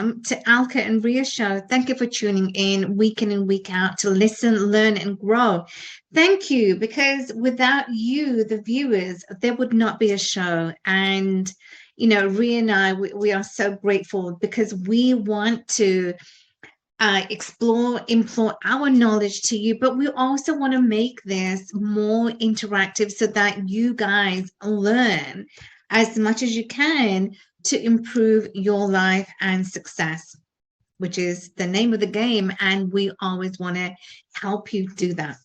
to 𝗥𝗵𝗲 show. Thank you for tuning in week in and week out to listen, learn, and grow. Thank you, because without you, the viewers, there would not be a show. And, you know, Rhea and I, we are so grateful because we want to implore our knowledge to you, but we also want to make this more interactive so that you guys learn as much as you can to improve your life and success, which is the name of the game, and we always want to help you do that.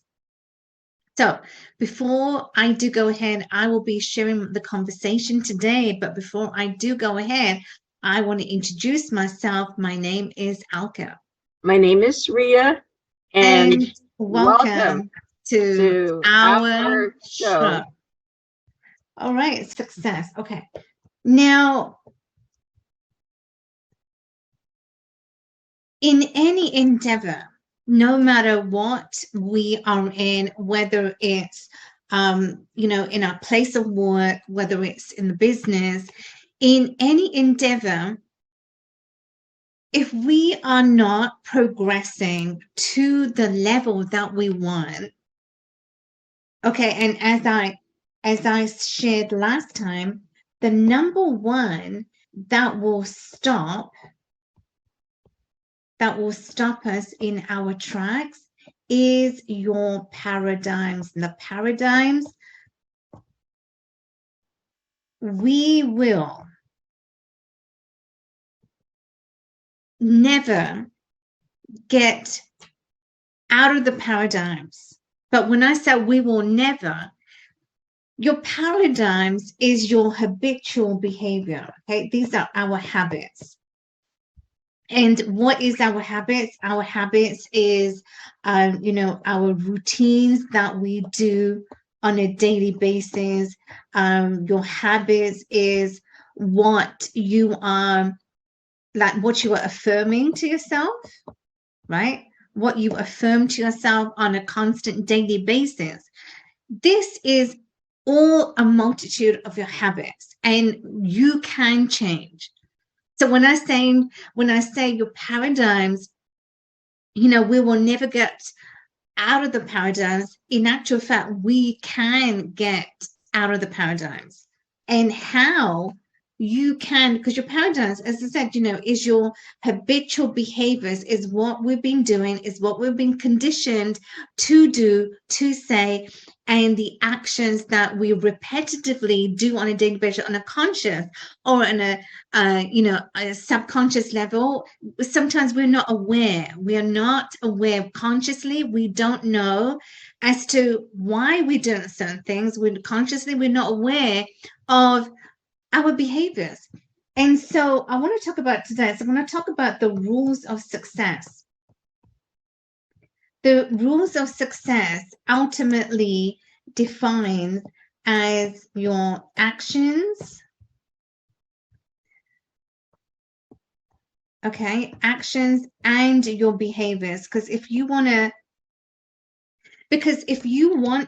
So before I do go ahead, I will be sharing the conversation today, but before I do go ahead, I want to introduce myself. My name is 𝗥𝗵𝗲. My name is Rhea, and welcome to our show. All right, success. Okay. Now, in any endeavor, no matter what we are in, whether it's, you know, in our place of work, whether it's in the business, in any endeavor, if we are not progressing to the level that we want, okay, and as I shared last time, the number one that will stop us in our tracks is your paradigms. And the paradigms, we will never get out of the paradigms. But when I say we will never, your paradigms is your habitual behavior. Okay, these are our habits. And what is our habits? Our habits is, you know, our routines that we do on a daily basis. Your habits is what you are, like what you are affirming to yourself, right? What you affirm to yourself on a constant daily basis. This is all a multitude of your habits, and you can change. So when I say your paradigms, you know, we will never get out of the paradigms. In actual fact, we can get out of the paradigms. And how you can, because your paradigms, as I said, you know, is your habitual behaviors, is what we've been doing, is what we've been conditioned to do, to say, and the actions that we repetitively do on a daily basis, on a conscious or on a you know, a subconscious level. Sometimes we're not aware. We are not aware consciously. We don't know as to why we're doing certain things. We're not aware of our behaviors. And so I want to talk about today, so I'm going to talk about the rules of success. The rules of success ultimately define as your actions, okay, actions and your behaviors. Because if you want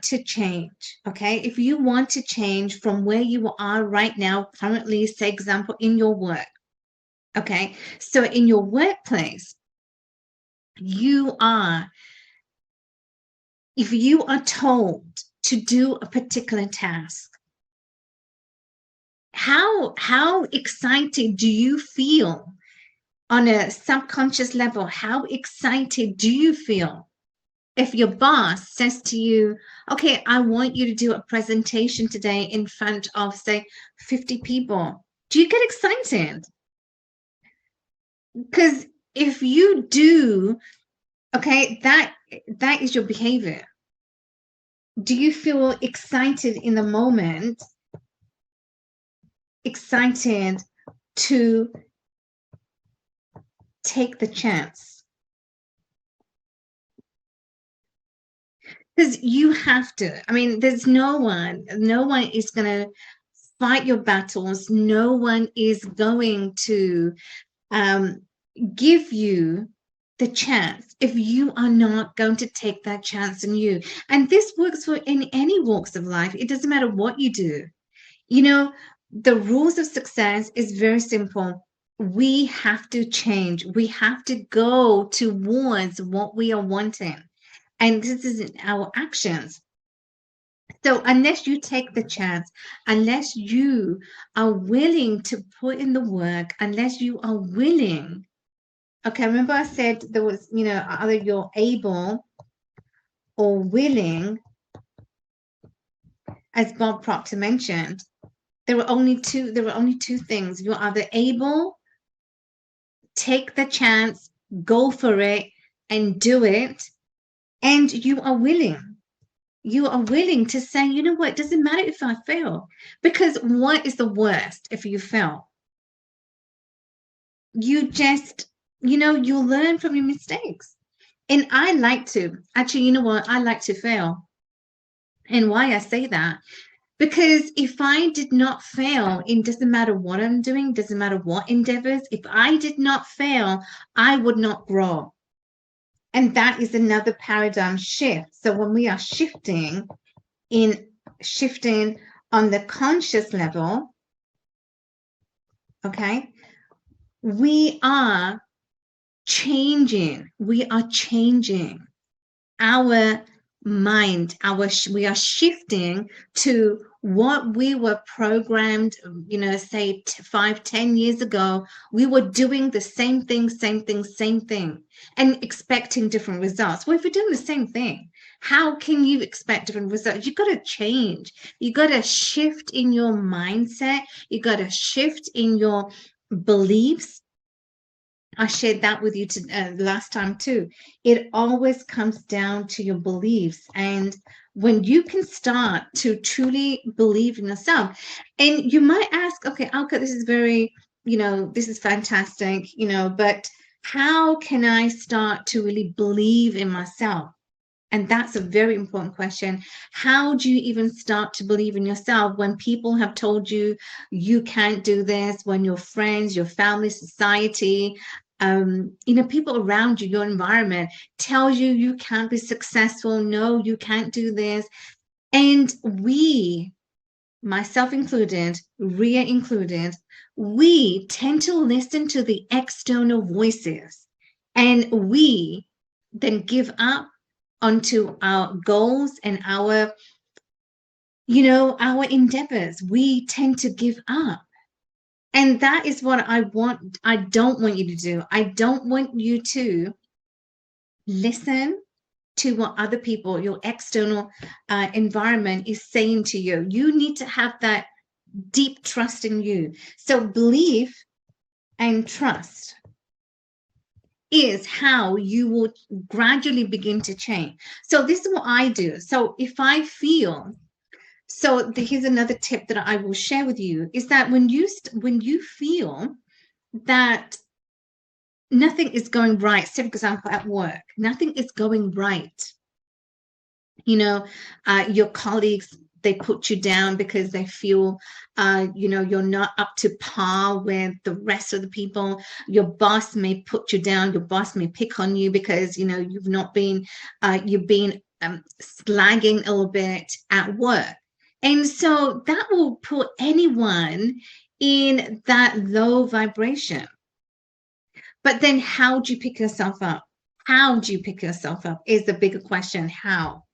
to change, okay, if you want to change from where you are right now, currently, say example, in your work, okay, so in your workplace, if you are told to do a particular task, how excited do you feel on a subconscious level? How excited do you feel if your boss says to you, okay, I want you to do a presentation today in front of, say, 50 people? Do you get excited? Because if you do, okay, that is your behavior. Do you feel excited in the moment? Excited to take the chance? Because you have to. I mean, there's no one is going to fight your battles. No one is going to give you the chance if you are not going to take that chance on you. And this works for in any walks of life. It doesn't matter what you do. You know, the rules of success is very simple. we have to change. We have to go towards what we are wanting. And this is in our actions. So unless you take the chance, unless you are willing to put in the work, unless you are willing, okay, remember I said there was, either you're able or willing, as 𝗦𝗵𝗲 mentioned, there were only two things. You're either able, take the chance, go for it, and do it, and you are willing. You are willing to say, you know what, it doesn't matter if I fail, because what is the worst if you fail? You just, you'll learn from your mistakes. And I like to, actually, you know what, I like to fail. And why I say that, because if I did not fail, it doesn't matter what I'm doing, doesn't matter what endeavors, if I did not fail, I would not grow. And that is another paradigm shift. So when we are shifting on the conscious level, okay, we are changing our mind, we are shifting to what we were programmed, say 5-10 years ago. We were doing the same thing, and expecting different results. Well, if you're doing the same thing, how can you expect different results? You got to change. You got to shift in your mindset. You got to shift in your beliefs. I shared that with you last time too. It always comes down to your beliefs. And when you can start to truly believe in yourself, and you might ask, okay, Alka, this is very, this is fantastic, but how can I start to really believe in myself? And that's a very important question. How do you even start to believe in yourself when people have told you you can't do this, when your friends, your family, society, people around you, your environment tells you you can't be successful, no, you can't do this. And we, myself included, Ria included, we tend to listen to the external voices, and we then give up onto our goals and our endeavors. We tend to give up. And that is what I don't want you to do. I don't want you to listen to what other people, your external environment is saying to you. You need to have that deep trust in you. So belief and trust is how you will gradually begin to change. So this is what I do. So if I feel, here's another tip that I will share with you, is that when you feel that nothing is going right, say for example at work, nothing is going right, your colleagues, they put you down because they feel you're not up to par with the rest of the people. Your boss may put you down, your boss may pick on you because you've not been you've been slagging a little bit at work. And so that will put anyone in that low vibration. But then how do you pick yourself up? How do you pick yourself up is the bigger question. How?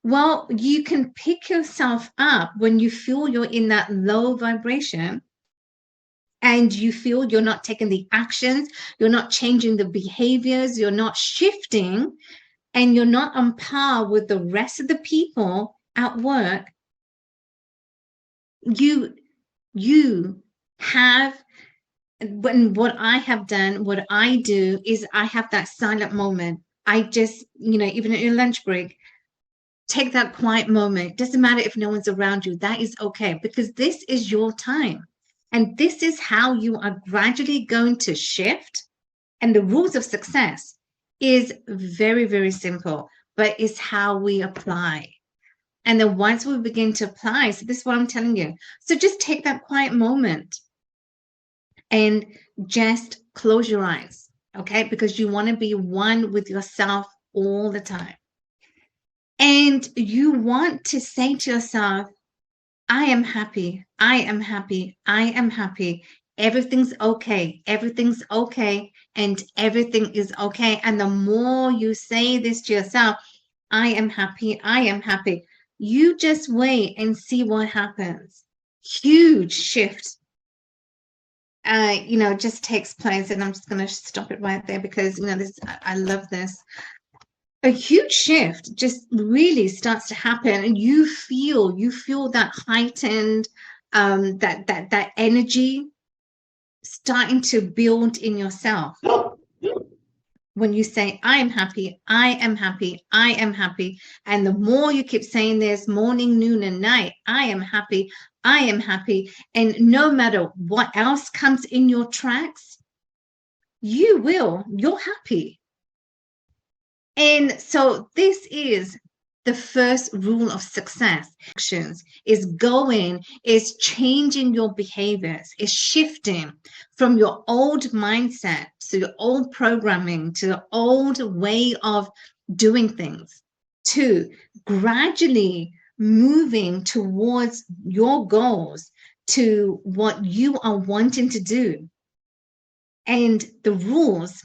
Well, you can pick yourself up when you feel you're in that low vibration and you feel you're not taking the actions, you're not changing the behaviors, you're not shifting, and you're not on par with the rest of the people at work. You have, what I have done, what I do is I have that silent moment. I just, even at your lunch break, take that quiet moment. Doesn't matter if no one's around you. That is okay, because this is your time. And this is how you are gradually going to shift. And the rules of success is very, very simple, but it's how we apply. And then once we begin to apply, so this is what I'm telling you. So just take that quiet moment and just close your eyes, okay? Because you want to be one with yourself all the time. And you want to say to yourself, I am happy. I am happy. I am happy. Everything's okay. Everything's okay. And everything is okay. And the more you say this to yourself, I am happy. I am happy. You just wait and see what happens. Huge shift, just takes place. And I'm just going to stop it right there because, I love this. A huge shift just really starts to happen, and you feel that heightened, that energy starting to build in yourself when you say, I am happy, I am happy, I am happy. And the more you keep saying this morning, noon, and night, I am happy, I am happy, and no matter what else comes in your tracks, you're happy. And so this is the first rule of success. Actions is changing your behaviors, is shifting from your old mindset to your old programming, to the old way of doing things, to gradually moving towards your goals, to what you are wanting to do. And the rules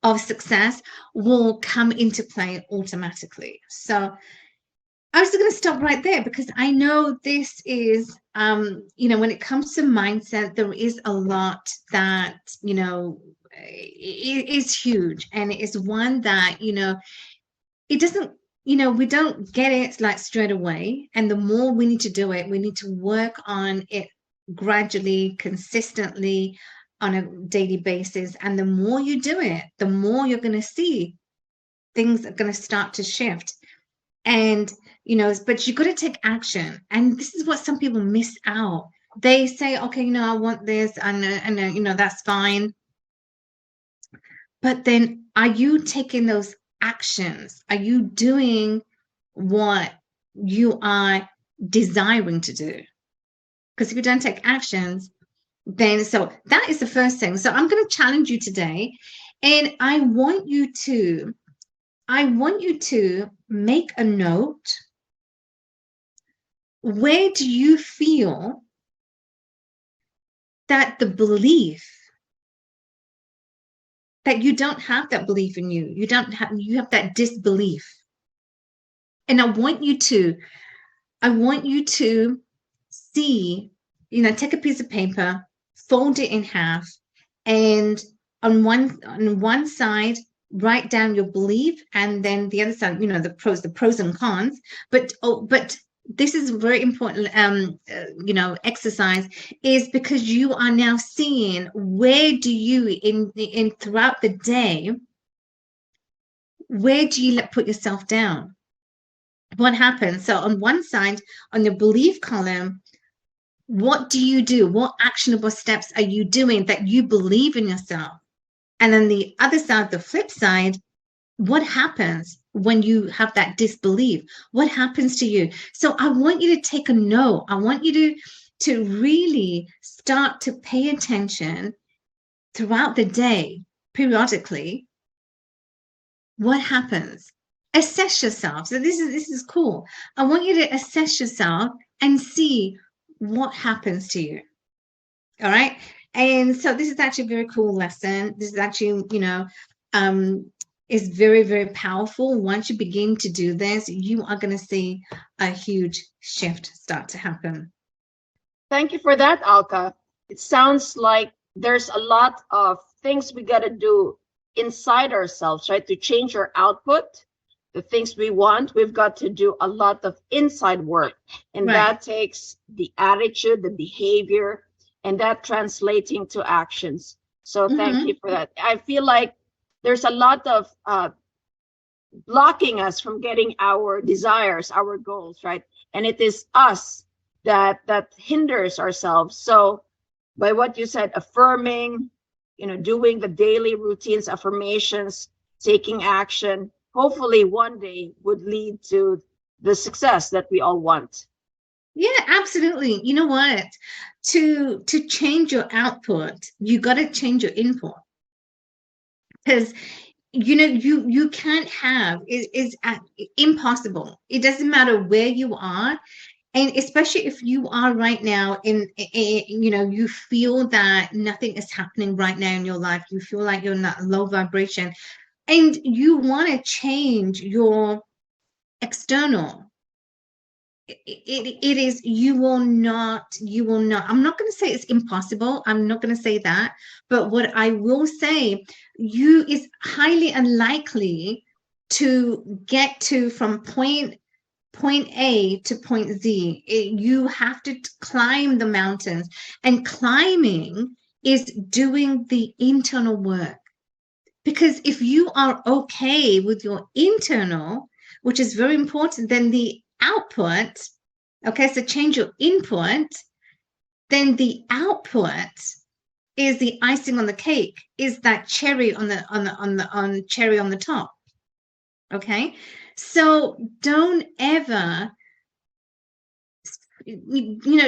of success will come into play automatically. So I was going to stop right there because I know this is, when it comes to mindset, there is a lot that, is huge, and it is one that, it doesn't, we don't get it like straight away. And the more we need to do it, we need to work on it gradually, consistently, on a daily basis. And the more you do it, the more you're going to see things are going to start to shift. And, but you got to take action. And this is what some people miss out. They say, okay, I want this, and that's fine. But then are you taking those actions? Are you doing what you are desiring to do? Because if you don't take actions, then so that is the first thing. So I'm going to challenge you today, and I want you to make a note. Where do you feel that the belief that you don't have that belief in you, you have that disbelief? And I want you to see, take a piece of paper, fold it in half, and on one side write down your belief, and then the other side, the pros and cons. But this is a very important exercise, is because you are now seeing where do you in throughout the day, where do you put yourself down? What happens? So on one side, on your belief column, what do you do? What actionable steps are you doing that you believe in yourself? And then the other side, the flip side, what happens when you have that disbelief? What happens to you? So I want you to take a note. I want you to really start to pay attention throughout the day, periodically. What happens? Assess yourself. So this is cool. I want you to assess yourself and see what happens to you. All right. And so this is actually a very cool lesson. This is actually, is very, very powerful. Once you begin to do this, you are going to see a huge shift start to happen. Thank you for that, Alka. It sounds like there's a lot of things we got to do inside ourselves, right? To change our output, the things we want, we've got to do a lot of inside work. And right. That takes the attitude, the behavior, and that translating to actions. So thank you for that. I feel like there's a lot of blocking us from getting our desires, our goals, right? And it is us that hinders ourselves. So by what you said, affirming, doing the daily routines, affirmations, taking action, hopefully one day would lead to the success that we all want. Yeah, absolutely. You know what? To change your output, you got to change your input. Because you can't have, it's impossible. It doesn't matter where you are. And especially if you are right now you feel that nothing is happening right now in your life, you feel like you're not low vibration, and you want to change your external, it is, you will not, I'm not going to say it's impossible, I'm not going to say that, but what I will say, you is highly unlikely to get to from point A to point Z. You have to climb the mountains, and climbing is doing the internal work. Because if you are okay with your internal, which is very important, then the output, okay, so change your input, then the output is the icing on the cake, is that cherry on the cherry on the top. Okay, so don't ever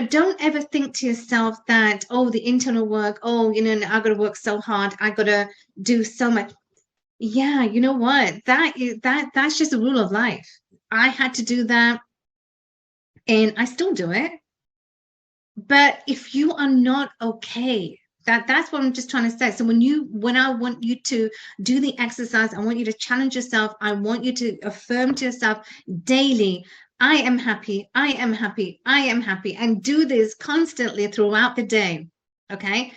don't ever think to yourself that, oh, the internal work, oh, I gotta work so hard, I gotta do so much. Yeah, you know what, that's just a rule of life. I had to do that, and I still do it. But if you are not okay, that's what I'm just trying to say. So when I want you to do the exercise, I want you to challenge yourself, I want you to affirm to yourself daily, I am happy, I am happy, I am happy, and do this constantly throughout the day. Okay,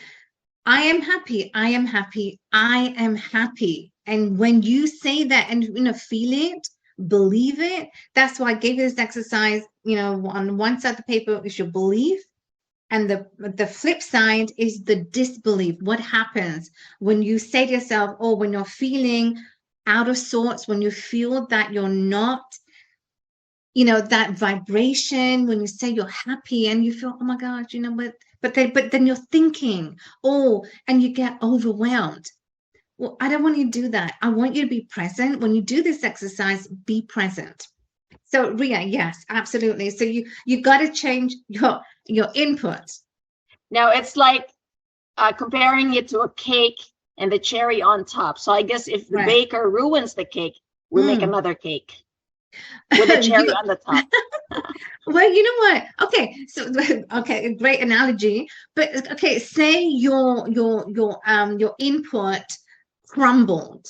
I am happy, I am happy, I am happy. And when you say that and feel it, believe it, that's why I gave you this exercise. On one side of the paper is your belief, and the flip side is the disbelief. What happens when you say to yourself, or when you're feeling out of sorts, when you feel that you're not, that vibration, when you say you're happy and you feel, oh my God, but then you're thinking, oh, and you get overwhelmed. Well, I don't want you to do that. I want you to be present. When you do this exercise, be present. So Ria, yes, absolutely. So you got to change your input. Now it's like comparing it to a cake and the cherry on top. So I guess if the baker ruins the cake, we make another cake with a cherry on the top. Well, you know what? Okay, so okay, great analogy. But okay, say your input crumbled,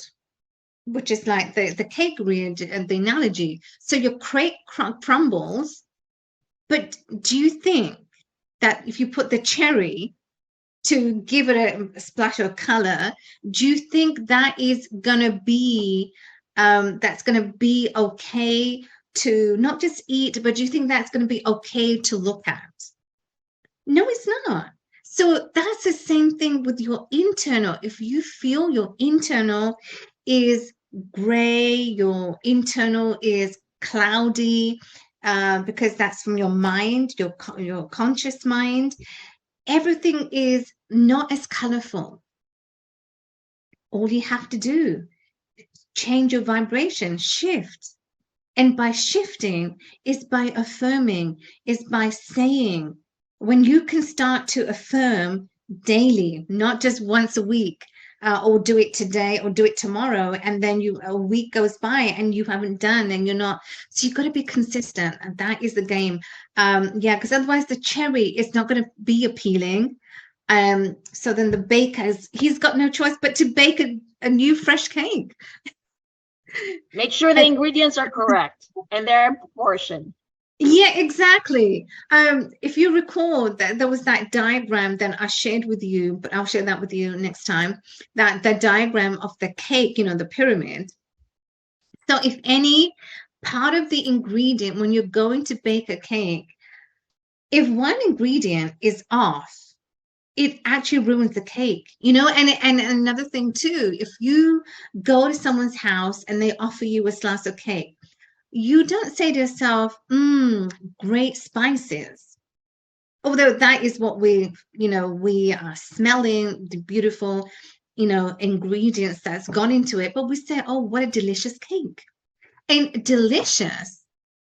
which is like the cake read and the analogy. So your cake crumbles, but do you think that if you put the cherry to give it a splash of color, do you think that is gonna be that's gonna be okay to not just eat, but do you think that's gonna be okay to look at? No, it's not. So that's the same thing with your internal. If you feel your internal is gray, your internal is cloudy, because that's from your mind, your conscious mind, everything is not as colorful. All you have to do, change your vibration, shift. And by shifting is by affirming, is by saying. When you can start to affirm daily, not just once a week, or do it today or do it tomorrow, and then a week goes by and you haven't done, and you're not, so you've got to be consistent, and that is the game. Yeah, because otherwise the cherry is not going to be appealing. So then the baker, he's got no choice but to bake a new fresh cake. Make sure the ingredients are correct and they're in proportion. Yeah, exactly. If you recall, that there was that diagram that I shared with you, but I'll share that with you next time, that the diagram of the cake, the pyramid. So if any part of the ingredient, when you're going to bake a cake, if one ingredient is off, it actually ruins the cake, and another thing too, if you go to someone's house and they offer you a slice of cake, you don't say to yourself, great spices, although that is what we are smelling, the beautiful, ingredients that's gone into it, but we say, oh, what a delicious cake. And delicious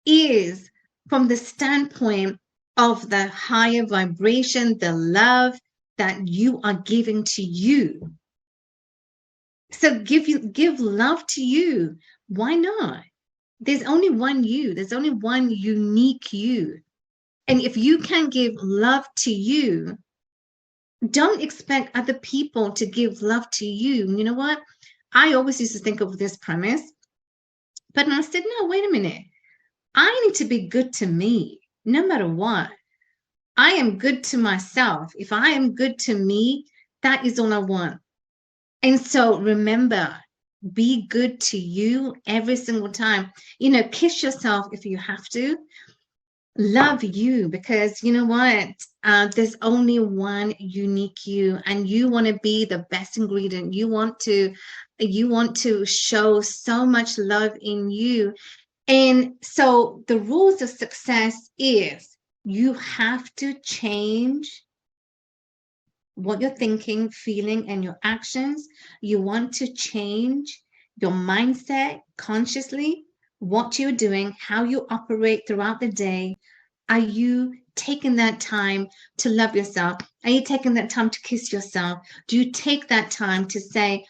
is from the standpoint of the higher vibration, the love that you are giving to you. So give love to you. Why not? There's only one you. There's only one unique you. And if you can give love to you, don't expect other people to give love to you. You know what? I always used to think of this premise, but I said, no, wait a minute. I need to be good to me, no matter what. I am good to myself. If I am good to me, that is all I want. And so remember, be good to you every single time. You know, kiss yourself if you have to. Love you, because you know what? There's only one unique you, and you want to be the best ingredient. You want to show so much love in you. And so the rules of success is you have to change what you're thinking, feeling, and your actions. You want to change your mindset consciously, what you're doing, how you operate throughout the day. Are you taking that time to love yourself? Are you taking that time to kiss yourself? Do you take that time to say,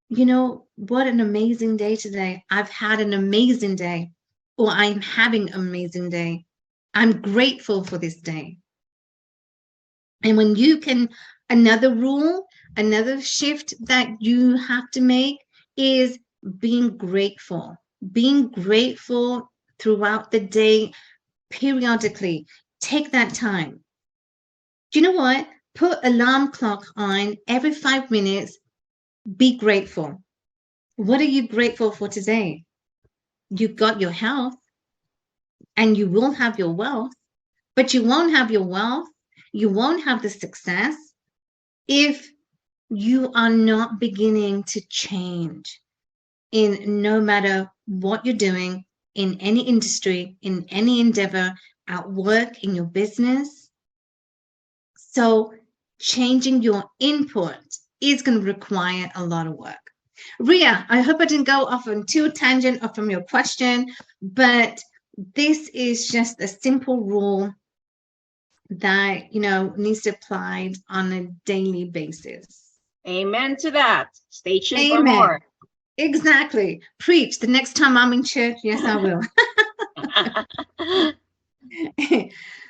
you know, what an amazing day today. I've had an amazing day, or I'm having an amazing day. I'm grateful for this day. And when you can, another rule, another shift that you have to make is being grateful. Being grateful throughout the day, periodically. Take that time. Do you know what? Put alarm clock on every 5 minutes. Be grateful. What are you grateful for today? You got your health, and you will have your wealth, but you won't have your wealth, you won't have the success if you are not beginning to change in no matter what you're doing, in any industry, in any endeavor, at work, in your business. So changing your input is going to require a lot of work. Ria, I hope I didn't go off on too tangent or from your question, but this is just a simple rule that, you know, needs to be applied on a daily basis. Amen to that. Stay tuned for Amen. more. Exactly. Preach. The next time I'm in church, yes, I will.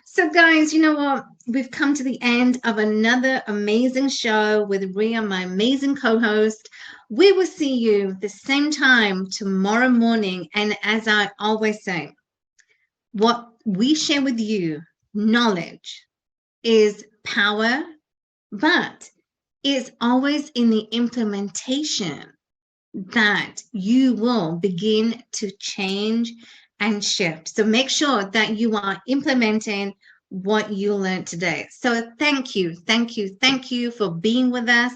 So guys, you know what? We've come to the end of another amazing show with Ria, my amazing co-host. We will see you the same time tomorrow morning. And as I always say, what we share with you, knowledge, is power, but it's always in the implementation that you will begin to change and shift. So make sure that you are implementing what you learned today. So thank you for being with us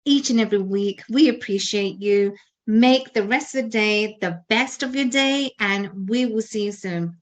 each and every week. We appreciate you. Make the rest of the day the best of your day, and we will see you soon.